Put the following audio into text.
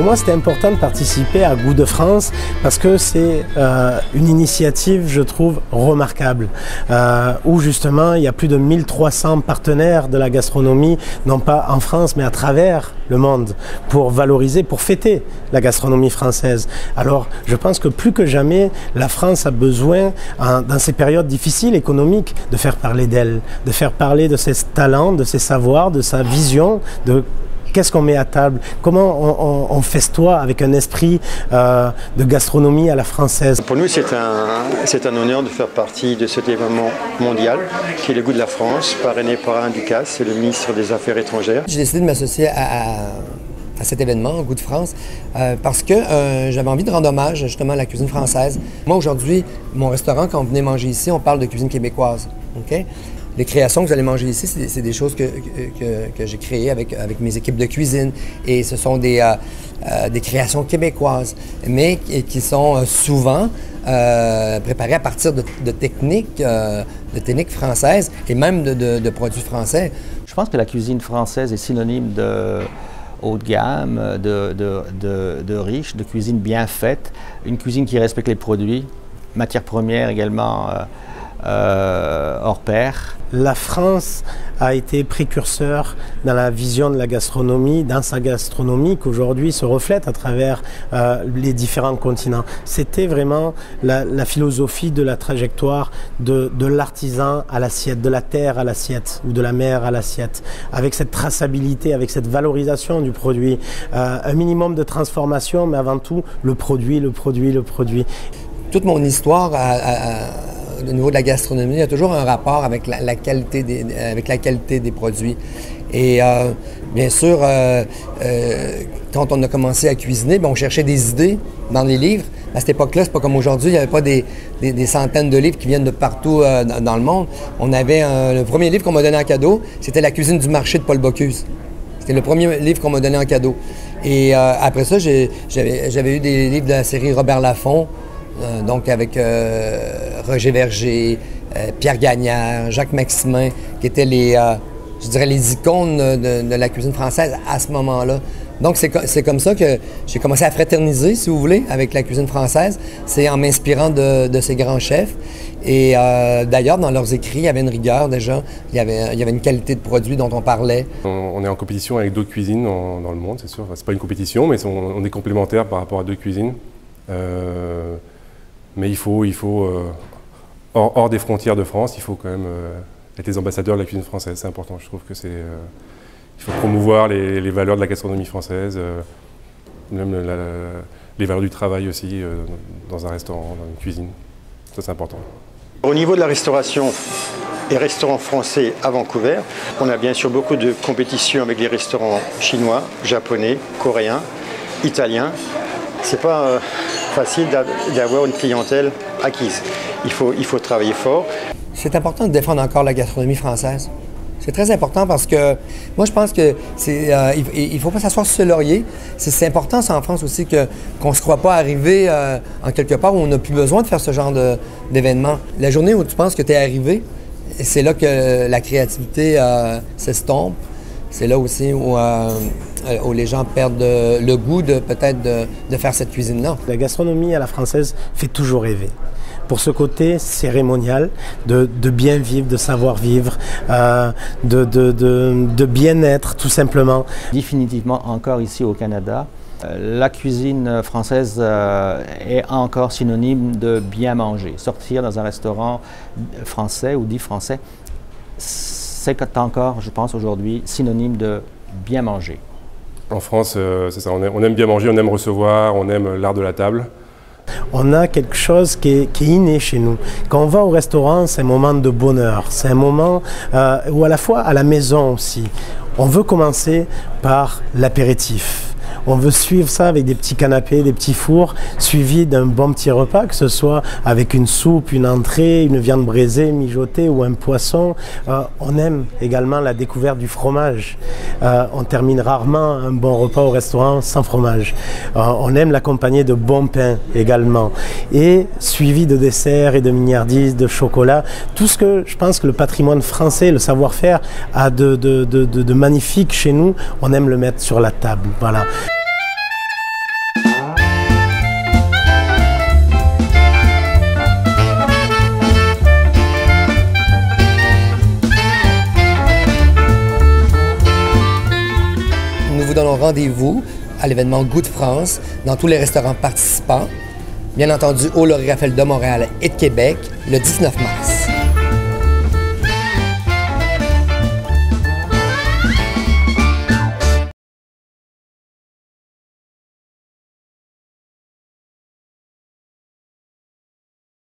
moi, c'était important de participer à Goût de France parce que c'est une initiative, je trouve, remarquable, où justement, il y a plus de 1300 partenaires de la gastronomie, non pas en France, mais à travers le monde, pour valoriser, pour fêter la gastronomie française. Alors, je pense que plus que jamais, la France a besoin, dans ces périodes difficiles économiques, de faire parler d'elle, de faire parler de ses talents, de ses savoirs, de sa vision, de qu'est-ce qu'on met à table, comment on festoie avec un esprit de gastronomie à la française. Pour nous, c'est un honneur de faire partie de cet événement mondial qui est le Goût de la France, parrainé par Alain Ducasse, c'est le ministre des Affaires étrangères. J'ai décidé de m'associer à cet événement, au Goût de France, parce que j'avais envie de rendre hommage justement à la cuisine française. Moi, aujourd'hui, mon restaurant, quand vous venez manger ici, on parle de cuisine québécoise. Okay? Les créations que vous allez manger ici, c'est des choses que j'ai créées avec mes équipes de cuisine. Et ce sont des créations québécoises, mais qui sont souvent préparées à partir de techniques françaises et même de produits français. Je pense que la cuisine française est synonyme de haut de gamme, de riche, de cuisine bien faite, une cuisine qui respecte les produits, matières premières également hors pair. La France a été précurseur dans la vision de la gastronomie, dans sa gastronomie qu'aujourd'hui se reflète à travers les différents continents. C'était vraiment la philosophie de la trajectoire de l'artisan à l'assiette, de la terre à l'assiette ou de la mer à l'assiette, avec cette traçabilité, avec cette valorisation du produit, un minimum de transformation, mais avant tout le produit. Toute mon histoire au niveau de la gastronomie, il y a toujours un rapport avec la qualité des produits. Et bien sûr, quand on a commencé à cuisiner, on cherchait des idées dans les livres. À cette époque-là, c'est pas comme aujourd'hui, il n'y avait pas des centaines de livres qui viennent de partout dans le monde. On avait le premier livre qu'on m'a donné en cadeau, c'était La cuisine du marché de Paul Bocuse. C'était le premier livre qu'on m'a donné en cadeau. Et après ça, j'avais eu des livres de la série Robert Laffont, donc avec Roger Verger, Pierre Gagnère, Jacques Maximin, qui étaient je dirais les icônes de la cuisine française à ce moment-là. Donc c'est comme ça que j'ai commencé à fraterniser, si vous voulez, avec la cuisine française. C'est en m'inspirant de ces grands chefs. Et d'ailleurs, dans leurs écrits, il y avait une rigueur déjà, il y avait une qualité de produit dont on parlait. On est en compétition avec d'autres cuisines dans le monde, c'est sûr. Enfin, c'est pas une compétition, mais on est complémentaires par rapport à d'autres cuisines. Mais il faut hors des frontières de France, il faut quand même être les ambassadeurs de la cuisine française. C'est important, je trouve que il faut promouvoir les valeurs de la gastronomie française, même les valeurs du travail aussi, dans un restaurant, dans une cuisine. Ça, c'est important. Au niveau de la restauration et restaurants français à Vancouver, on a bien sûr beaucoup de compétitions avec les restaurants chinois, japonais, coréens, italiens. C'est pas facile d'avoir une clientèle acquise. Il faut travailler fort. C'est important de défendre encore la gastronomie française. C'est très important parce que moi, je pense que il ne faut pas s'asseoir sur ce laurier. C'est important, ça, en France aussi, qu'on ne se croit pas arriver en quelque part où on n'a plus besoin de faire ce genre d'événement. La journée où tu penses que tu es arrivé, c'est là que la créativité s'estompe. C'est là aussi où les gens perdent le goût peut-être de faire cette cuisine-là. La gastronomie à la française fait toujours rêver. Pour ce côté cérémonial, de bien vivre, de savoir vivre, de bien-être tout simplement. Définitivement encore ici au Canada, la cuisine française est encore synonyme de bien manger. Sortir dans un restaurant français ou dit français, c'est encore, je pense aujourd'hui, synonyme de bien manger. En France, c'est ça, on aime bien manger, on aime recevoir, on aime l'art de la table. On a quelque chose qui est inné chez nous. Quand on va au restaurant, c'est un moment de bonheur. C'est un moment où à la fois à la maison aussi, on veut commencer par l'apéritif. On veut suivre ça avec des petits canapés, des petits fours, suivis d'un bon petit repas, que ce soit avec une soupe, une entrée, une viande braisée, mijotée ou un poisson. On aime également la découverte du fromage. On termine rarement un bon repas au restaurant sans fromage. On aime l'accompagner de bon pain également. Et suivi de desserts et de mignardises, de chocolat. Tout ce que je pense que le patrimoine français, le savoir-faire a de magnifique chez nous, on aime le mettre sur la table. Voilà. donnons rendez-vous à l'événement Goût de France dans tous les restaurants participants, bien entendu au Laurier Raphaël de Montréal et de Québec, le 19 mars.